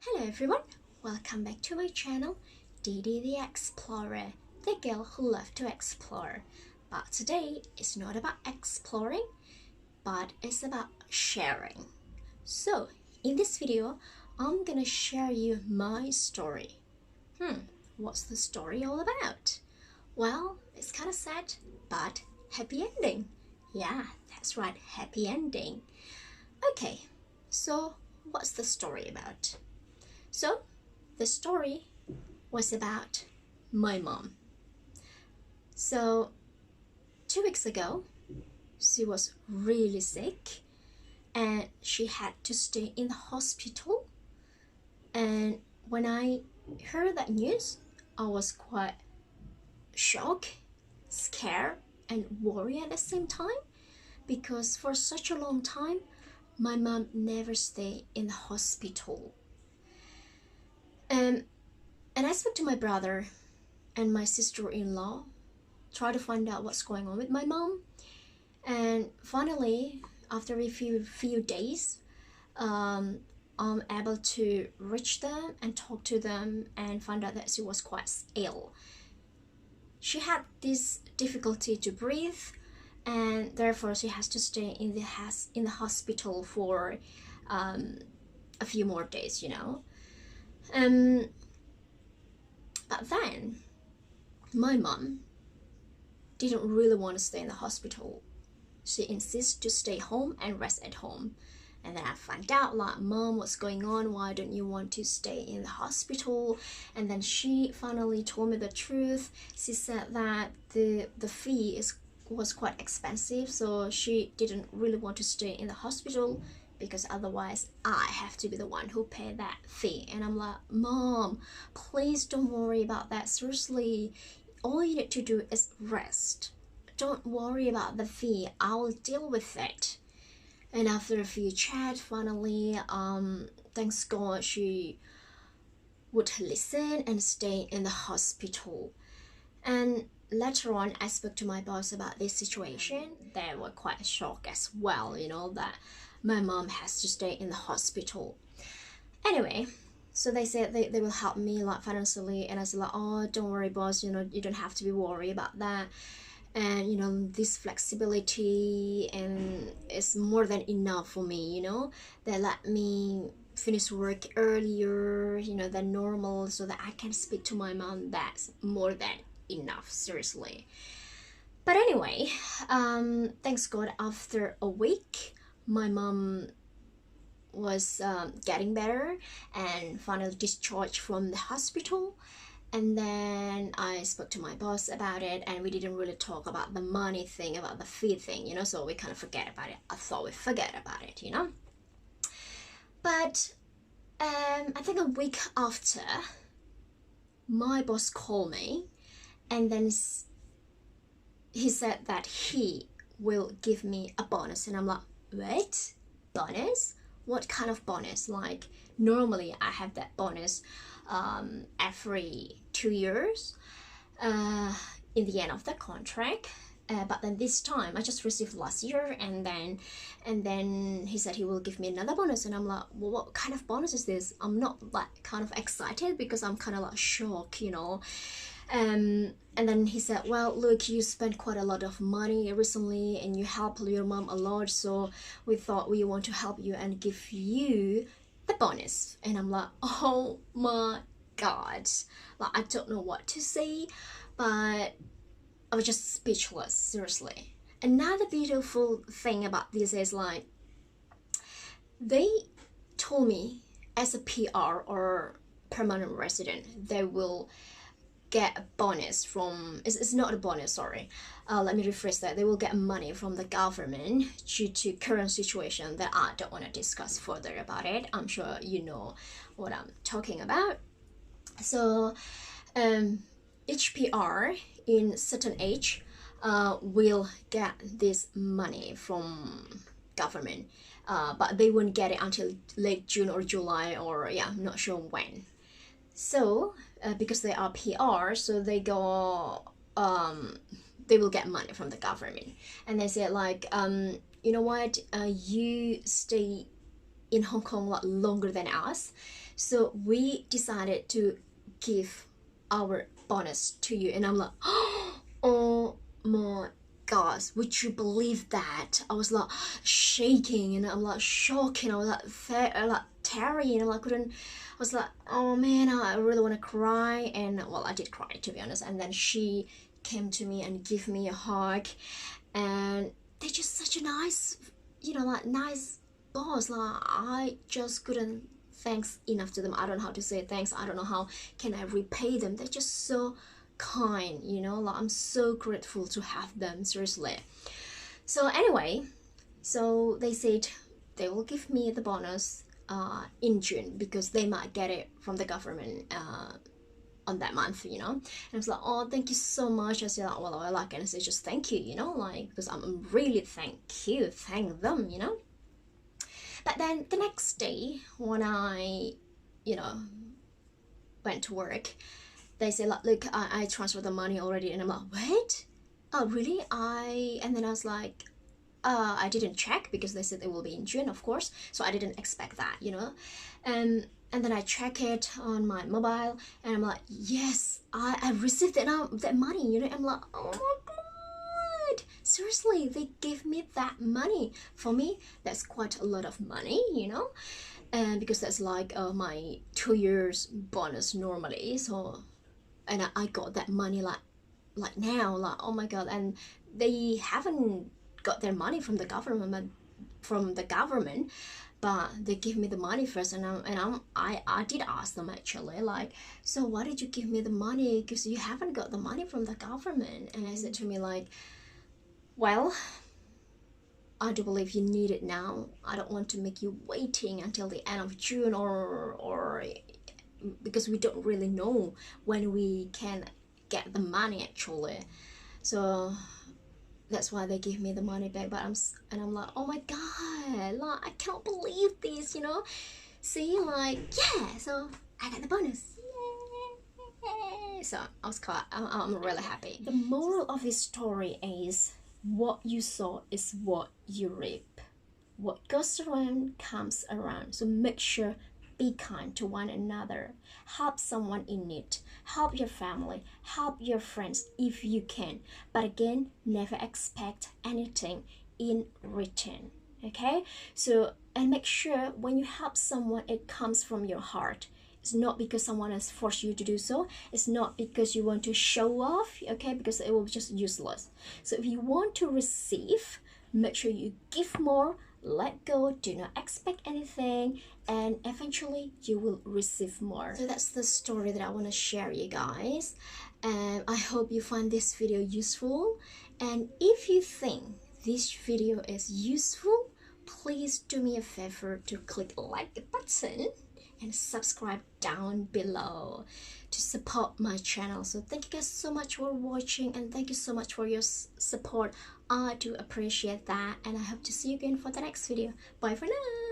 Hello everyone, welcome back to my channel, Didi the Explorer, the girl who loves to explore. But today it's not about exploring, but it's about sharing. So in this video, I'm gonna share you my story. What's the story all about? Well, it's kind of sad, but happy ending. Yeah, that's right, happy ending. Okay, so what's the story about? So, the story was about my mom. So, 2 weeks ago, she was really sick and she had to stay in the hospital. And when I heard that news, I was quite shocked, scared, and worried at the same time because for such a long time, my mom never stayed in the hospital. And I spoke to my brother and my sister-in-law, try to find out what's going on with my mom. And finally, after a few days, I'm able to reach them and talk to them and find out that she was quite ill. She had this difficulty to breathe, and therefore she has to stay in the hospital for a few more days, But then my mom didn't really want to stay in the hospital. She insists to stay home and rest at home. And then I find out, like, Mom, what's going on? Why don't you want to stay in the hospital? And then she finally told me the truth. She said that the fee was quite expensive, so she didn't really want to stay in the hospital because otherwise I have to be the one who pay that fee. And I'm like, Mom, please don't worry about that. Seriously, all you need to do is rest. Don't worry about the fee. I will deal with it. And after a few chats, finally, thanks God, she would listen and stay in the hospital. And later on, I spoke to my boss about this situation. They were quite shocked as well, that my mom has to stay in the hospital. Anyway, so they said they will help me, like, financially, and I said, like, oh, don't worry, boss, you don't have to be worried about that. And this flexibility and it's more than enough for me. They let me finish work earlier than normal so that I can speak to my mom. That's more than enough, seriously. But anyway, thanks God, after a week my mom was getting better and finally discharged from the hospital. And then I spoke to my boss about it, and we didn't really talk about the money thing, about the fee thing, so we kind of forget about it. I thought we forget about it, But I think a week after, my boss called me, and then he said that he will give me a bonus. And I'm like, wait, bonus? What kind of bonus? Like, normally I have that bonus every 2 years in the end of the contract. But then this time I just received last year, and then he said he will give me another bonus. And I'm like, well, what kind of bonus is this? I'm not like kind of excited because I'm kind of like shocked, and then he said, well, look, you spent quite a lot of money recently and you helped your mom a lot, so we thought we want to help you and give you the bonus. And I'm like, oh my God, like, I don't know what to say, but I was just speechless, seriously. Another beautiful thing about this is, like, they told me as a PR or permanent resident, they will get a bonus from, it's not a bonus, sorry, let me rephrase that. They will get money from the government due to current situation that I don't want to discuss further about it. I'm sure you know what I'm talking about. So each PR in certain age will get this money from government, but they won't get it until late June or July, or yeah, I'm not sure when. So because they are PR, so they go they will get money from the government. And they say, like, you know what, you stay in Hong Kong a lot longer than us. So we decided to give our bonus to you. And I'm like, oh my gosh, would you believe that? I was like shaking and I'm like shocking. I was like tearing and I was like, oh man, I really want to cry. And well, I did cry, to be honest. And then she came to me and gave me a hug, and they're just such a nice, like nice boss. Like I just couldn't thanks enough to them. I don't know how to say thanks. I don't know how can I repay them. They're just so kind, like I'm so grateful to have them, seriously. So anyway, so they said they will give me the bonus in June, because they might get it from the government on that month, And I was like, oh, thank you so much. I said, well, I like it. And I said, just thank you, like, because I'm really thank them, But then the next day when I, went to work, they say, like, look, I transferred the money already. And I'm like, what? Oh, really? And then I was like, I didn't check, because they said it will be in June, of course. So I didn't expect that, And then I check it on my mobile, and I'm like, yes, I received that money, I'm like, oh my god, seriously, they give me that money. For me, that's quite a lot of money, and because that's like my 2 years bonus normally. So, and I got that money like now, like, oh my god. And they haven't got their money from the government, but they give me the money first. And I did ask them, actually, like, so why did you give me the money, because you haven't got the money from the government? And I said to me, like, well, I do believe you need it now. I don't want to make you waiting until the end of June, or because we don't really know when we can get the money, actually. So that's why they give me the money back. But I'm like, oh my god, like, I can't believe this, See, like, yeah, so I got the bonus. Yay! So I'm really happy. The moral of this story is, what you sow is what you reap. What goes around comes around. So make sure, be kind to one another. Help someone in need. Help your family. Help your friends if you can. But again, never expect anything in return. Okay? So, and make sure when you help someone, it comes from your heart. It's not because someone has forced you to do so. It's not because you want to show off, okay? Because it will be just useless. So if you want to receive, make sure you give more, let go, do not expect anything, and eventually you will receive more. So that's the story that I want to share, you guys. And I hope you find this video useful. And if you think this video is useful, please do me a favor to click like button and subscribe down below to support my channel. So thank you guys so much for watching, and thank you so much for your support. I do appreciate that, and I hope to see you again for the next video. Bye for now.